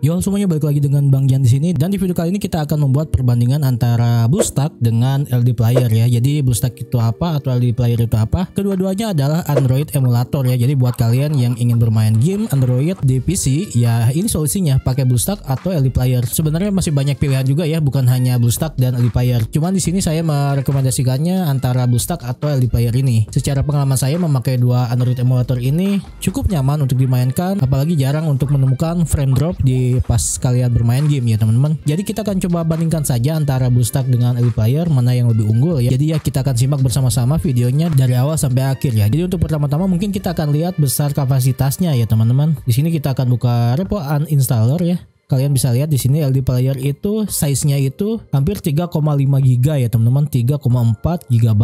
Yo semuanya, balik lagi dengan Bang Jan di sini, dan di video kali ini kita akan membuat perbandingan antara BlueStack dengan LD Player ya. Jadi BlueStack itu apa atau LD Player itu apa? Kedua-duanya adalah Android emulator ya. Jadi buat kalian yang ingin bermain game Android di PC, ya ini solusinya, pakai BlueStack atau LD Player. Sebenarnya masih banyak pilihan juga ya, bukan hanya BlueStack dan LD Player. Cuman di sini saya merekomendasikannya antara BlueStack atau LD Player ini. Secara pengalaman saya memakai dua Android emulator ini cukup nyaman untuk dimainkan, apalagi jarang untuk menemukan frame drop di pas kalian bermain game ya teman-teman. Jadi kita akan coba bandingkan saja antara BlueStack dengan LD Player, mana yang lebih unggul ya. Jadi ya kita akan simak bersama-sama videonya dari awal sampai akhir ya. Jadi untuk pertama-tama mungkin kita akan lihat besar kapasitasnya ya teman-teman. Di sini kita akan buka repo uninstaller ya. Kalian bisa lihat di sini LD Player itu size-nya itu hampir 3,5 GB ya teman-teman, 3,4 GB.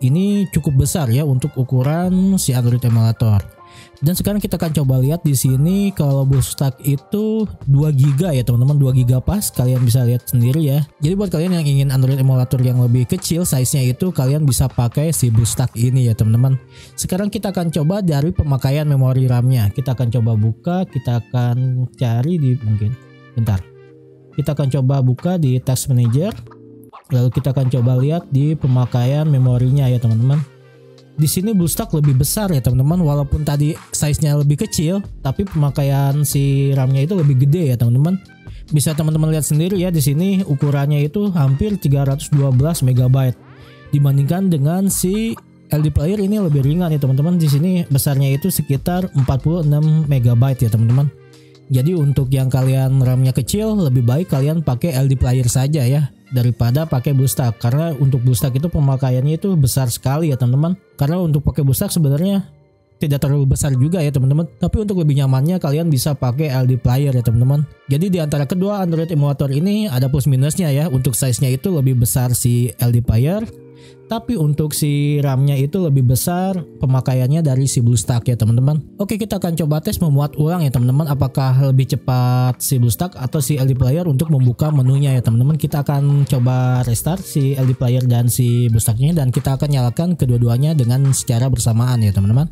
Ini cukup besar ya untuk ukuran si Android emulator. Dan sekarang kita akan coba lihat di sini kalau BlueStack itu 2 GB ya teman-teman, 2 GB pas. Kalian bisa lihat sendiri ya. Jadi buat kalian yang ingin Android emulator yang lebih kecil size-nya itu, kalian bisa pakai si BlueStack ini ya teman-teman. Sekarang kita akan coba dari pemakaian memori RAM-nya. Kita akan coba buka, kita akan cari di Kita akan coba buka di Task Manager. Lalu kita akan coba lihat di pemakaian memorinya ya teman-teman. Di sini BlueStack lebih besar ya teman-teman, walaupun tadi size-nya lebih kecil, tapi pemakaian si RAM-nya itu lebih gede ya teman-teman. Bisa teman-teman lihat sendiri ya, di sini ukurannya itu hampir 312 MB dibandingkan dengan si LD Player ini lebih ringan ya teman-teman. Di sini besarnya itu sekitar 46 MB ya teman-teman. Jadi untuk yang kalian RAM-nya kecil, lebih baik kalian pakai LD Player saja ya, daripada pakai BlueStack. Karena untuk BlueStack itu pemakaiannya itu besar sekali ya teman-teman. Karena untuk pakai BlueStack sebenarnya tidak terlalu besar juga ya teman-teman. Tapi untuk lebih nyamannya kalian bisa pakai LD Player ya teman-teman. Jadi di antara kedua Android emulator ini ada plus minusnya ya. Untuk size-nya itu lebih besar si LD Player, tapi untuk si RAM-nya itu lebih besar pemakaiannya dari si BlueStack ya teman-teman. Oke, kita akan coba tes memuat ulang ya teman-teman, apakah lebih cepat si BlueStack atau si LD Player untuk membuka menunya ya teman-teman. Kita akan coba restart si LD Player dan si BlueStack-nya, dan kita akan nyalakan kedua-duanya dengan secara bersamaan ya teman-teman.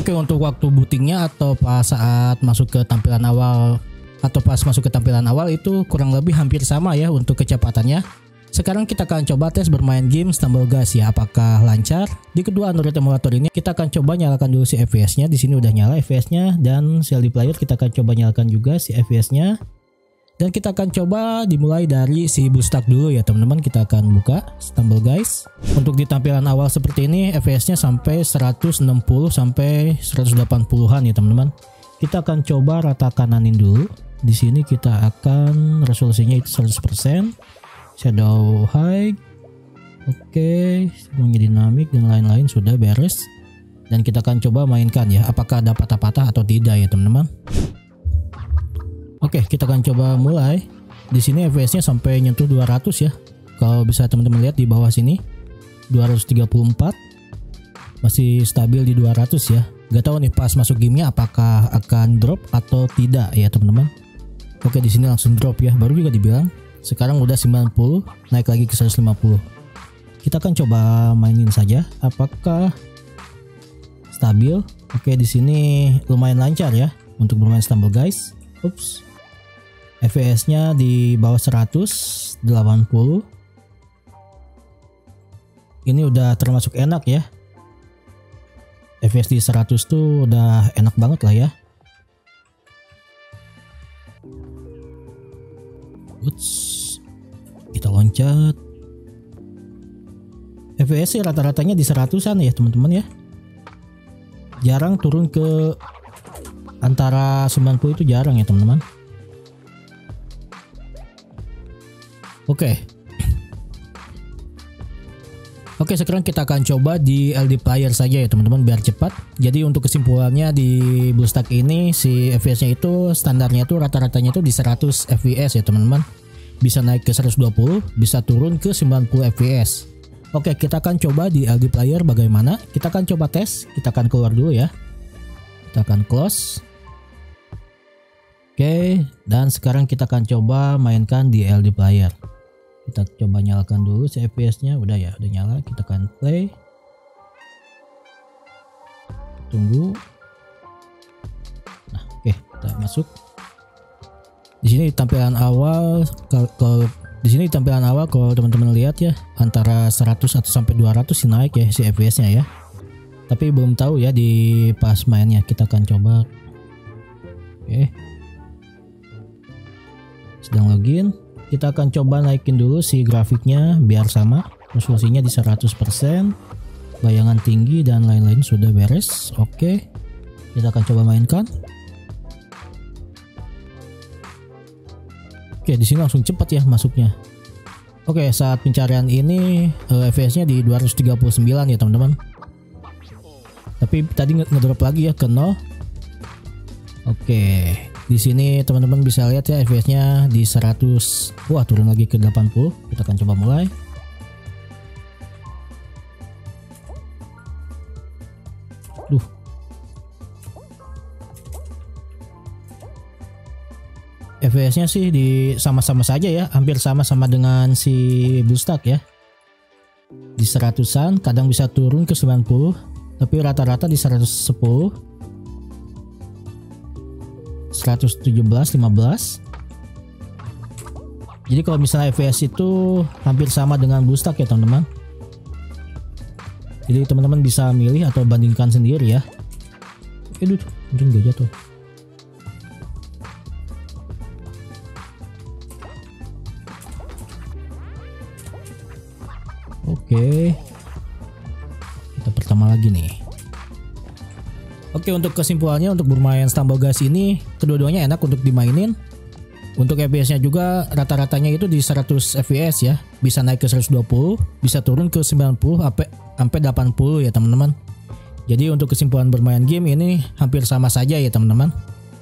Oke, untuk waktu bootingnya atau pas saat masuk ke tampilan awal itu kurang lebih hampir sama ya untuk kecepatannya. Sekarang kita akan coba tes bermain game Stumble Guys ya, apakah lancar. Di kedua Android emulator ini kita akan coba nyalakan dulu si FPS-nya. Di sini udah nyala FPS-nya, dan si LD Player kita akan coba nyalakan juga si FPS-nya. Dan kita akan coba dimulai dari si BlueStack dulu ya teman-teman. Kita akan buka Stumble Guys. Untuk di tampilan awal seperti ini FPS-nya sampai 160 sampai 180-an ya teman-teman. Kita akan coba rata kananin dulu. Di sini kita akan resolusinya itu 100%, shadow high. Oke, semuanya dinamik dan lain-lain sudah beres. Dan kita akan coba mainkan ya, apakah ada patah-patah atau tidak ya teman-teman. Oke, kita akan coba mulai. Di sini FPS-nya sampai nyentuh 200 ya. Kalau bisa teman-teman lihat di bawah sini 234. Masih stabil di 200 ya. Gak tahu nih pas masuk gamenya apakah akan drop atau tidak ya teman-teman. Oke, di sini langsung drop ya. Baru juga dibilang. Sekarang udah 90, naik lagi ke 150. Kita akan coba mainin saja apakah stabil. Oke, di sini lumayan lancar ya untuk bermain Stumble Guys. Ups. FPS-nya di bawah 180. Ini udah termasuk enak ya. FPS di 100 tuh udah enak banget lah ya. Ups. Kita loncat. FPS rata-ratanya di 100-an ya teman-teman ya. Jarang turun ke antara 90 itu jarang ya teman-teman. Oke, sekarang kita akan coba di LD Player saja ya teman-teman biar cepat. Jadi untuk kesimpulannya di BlueStack ini si FPS-nya itu standarnya itu rata-ratanya itu di 100 FPS ya teman-teman. Bisa naik ke 120, bisa turun ke 90 FPS. Oke, kita akan coba di LD Player bagaimana. Kita akan coba tes. Kita akan keluar dulu ya. Kita akan close. Oke, dan sekarang kita akan coba mainkan di LD Player. Kita coba nyalakan dulu si FPS-nya. Udah ya, udah nyala. Kita akan play. Tunggu. Nah, oke, kita masuk. Di sini tampilan awal kalau teman-teman lihat ya, antara 100 atau sampai 200 sih naik ya si FPS-nya ya. Tapi belum tahu ya di pas mainnya. Kita akan coba. Oke. Sedang login. Kita akan coba naikin dulu si grafiknya biar sama. Resolusinya di 100%. Bayangan tinggi dan lain-lain sudah beres. Oke. Kita akan coba mainkan. Oke, di sini langsung cepat ya masuknya. Oke, saat pencarian ini FPS-nya di 239 ya teman-teman. Tapi tadi ngedrop lagi ya ke 0. Oke, di sini teman-teman bisa lihat ya FPS-nya di 100. Wah, turun lagi ke 80. Kita akan coba mulai. Duh. FPS-nya sih di sama-sama saja ya, hampir sama-sama dengan si BlueStack ya. Di 100-an, kadang bisa turun ke 90, tapi rata-rata di 110, 117, 15. Jadi kalau misalnya FPS itu hampir sama dengan BlueStack ya teman-teman. Jadi teman-teman bisa milih atau bandingkan sendiri ya. Aduh, mungkin gak jatuh. Oke, kita pertama lagi nih. Oke, untuk kesimpulannya untuk bermain Stumble Guys ini kedua-duanya enak untuk dimainin. Untuk FPS-nya juga rata-ratanya itu di 100 FPS ya. Bisa naik ke 120, bisa turun ke 90 sampai 80 ya teman-teman. Jadi untuk kesimpulan bermain game ini hampir sama saja ya teman-teman.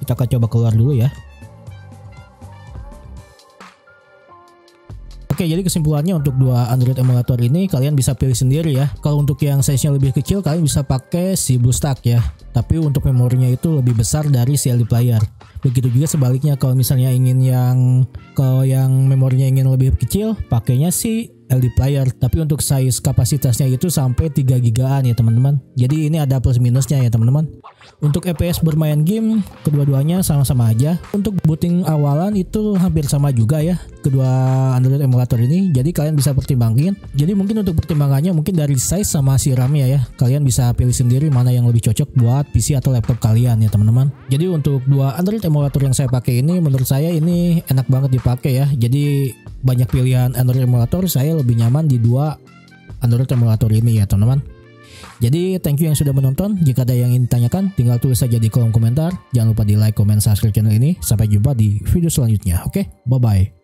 Kita akan coba keluar dulu ya. Oke, jadi kesimpulannya untuk dua Android emulator ini kalian bisa pilih sendiri ya. Kalau untuk yang size-nya lebih kecil kalian bisa pakai si BlueStack ya. Tapi untuk memorinya itu lebih besar dari si LD Player. Begitu juga sebaliknya kalau misalnya ingin yang memorinya ingin lebih kecil, pakainya si LD Player. Tapi untuk size kapasitasnya itu sampai 3 gigaan ya teman-teman. Jadi ini ada plus minusnya ya teman-teman. Untuk FPS bermain game kedua-duanya sama-sama aja. Untuk booting awalan itu hampir sama juga ya kedua Android emulator ini. Jadi kalian bisa pertimbangin. Jadi mungkin untuk pertimbangannya mungkin dari size sama si RAM-nya ya. Kalian bisa pilih sendiri mana yang lebih cocok buat PC atau laptop kalian ya teman-teman. Jadi untuk dua Android emulator yang saya pakai ini menurut saya ini enak banget dipakai ya. Jadi banyak pilihan Android emulator, saya lebih nyaman di dua Android emulator ini ya teman-teman. Jadi thank you yang sudah menonton. Jika ada yang ingin ditanyakan tinggal tulis saja di kolom komentar. Jangan lupa di like, comment, subscribe channel ini. Sampai jumpa di video selanjutnya. Oke, bye bye.